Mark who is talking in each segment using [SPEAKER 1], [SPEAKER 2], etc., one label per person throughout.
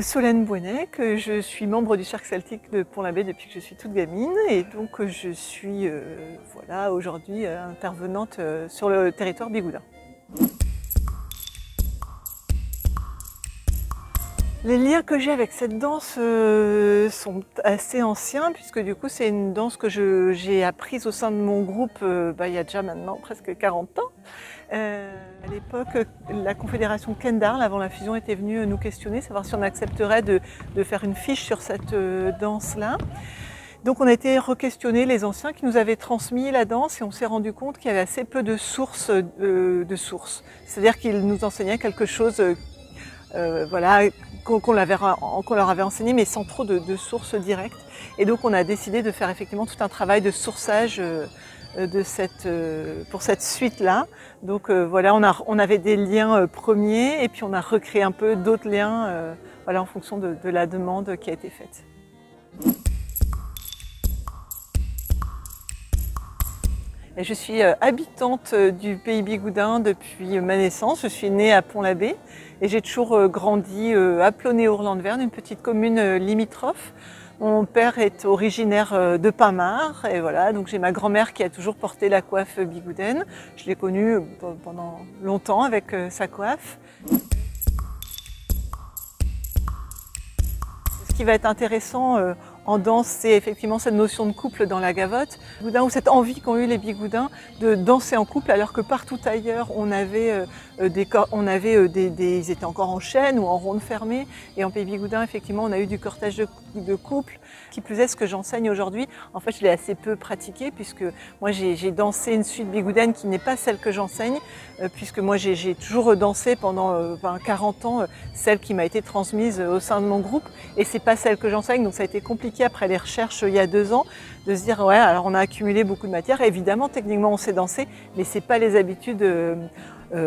[SPEAKER 1] Solène Bouenet, que je suis membre du Cercle Celtique de Pont-l'Abbé depuis que je suis toute gamine et donc je suis voilà, aujourd'hui intervenante sur le territoire bigoudin. Les liens que j'ai avec cette danse sont assez anciens puisque du coup c'est une danse que j'ai apprise au sein de mon groupe il y a déjà maintenant presque 40 ans. À l'époque, la Confédération Ken d'Arles, avant la fusion, était venue nous questionner, savoir si on accepterait de faire une fiche sur cette danse-là. Donc on a été re-questionner les anciens qui nous avaient transmis la danse et on s'est rendu compte qu'il y avait assez peu de sources. C'est-à-dire qu'ils nous enseignaient quelque chose voilà, qu'on leur avait enseigné mais sans trop de sources directes. Et donc on a décidé de faire effectivement tout un travail de sourçage pour cette suite-là. Donc voilà, on avait des liens premiers et puis on a recréé un peu d'autres liens voilà, en fonction de la demande qui a été faite. Et je suis habitante du pays bigoudin depuis ma naissance. Je suis née à Pont-l'Abbé et j'ai toujours grandi à Plonné-Ourlande-Verne, une petite commune limitrophe. Mon père est originaire de Pinmar et voilà, donc j'ai ma grand-mère qui a toujours porté la coiffe bigoudaine. Je l'ai connue pendant longtemps avec sa coiffe. Ce qui va être intéressant en danse, c'est effectivement cette notion de couple dans la gavotte, ou cette envie qu'ont eu les bigoudins de danser en couple, alors que partout ailleurs on avait ils étaient encore en chaîne ou en ronde fermée, et en pays bigoudin effectivement on a eu du cortège de couple. Qui plus est, ce que j'enseigne aujourd'hui, en fait je l'ai assez peu pratiqué puisque moi j'ai dansé une suite bigoudaine qui n'est pas celle que j'enseigne, puisque moi j'ai toujours dansé pendant 40 ans celle qui m'a été transmise au sein de mon groupe, et c'est pas celle que j'enseigne, donc ça a été compliqué après les recherches il y a 2 ans de se dire ouais, alors on a accumulé beaucoup de matière, évidemment techniquement on sait danser, mais c'est pas les habitudes,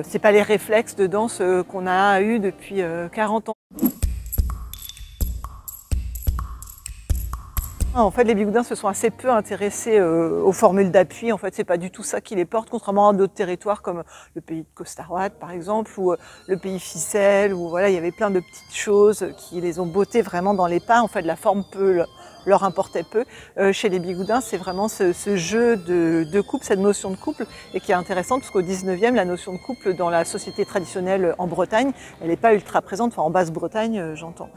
[SPEAKER 1] c'est pas les réflexes de danse qu'on a eu depuis 40 ans. En fait, les bigoudins se sont assez peu intéressés aux formules d'appui. En fait, c'est pas du tout ça qui les porte, contrairement à d'autres territoires comme le pays de Costaroite, par exemple, ou le pays Ficelle, où voilà, il y avait plein de petites choses qui les ont bottés vraiment dans les pas. En fait, la forme leur importait peu. Chez les bigoudins, c'est vraiment ce jeu de couple, cette notion de couple, et qui est intéressante parce qu'au 19e, la notion de couple dans la société traditionnelle en Bretagne, elle n'est pas ultra présente, enfin en Basse-Bretagne, j'entends.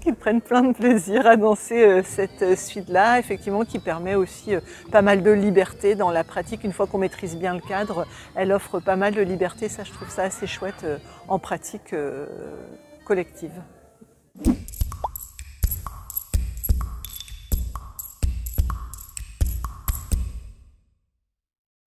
[SPEAKER 1] Ils prennent plein de plaisir à danser cette suite-là, effectivement, qui permet aussi pas mal de liberté dans la pratique. Une fois qu'on maîtrise bien le cadre, elle offre pas mal de liberté. Ça, je trouve ça assez chouette en pratique collective.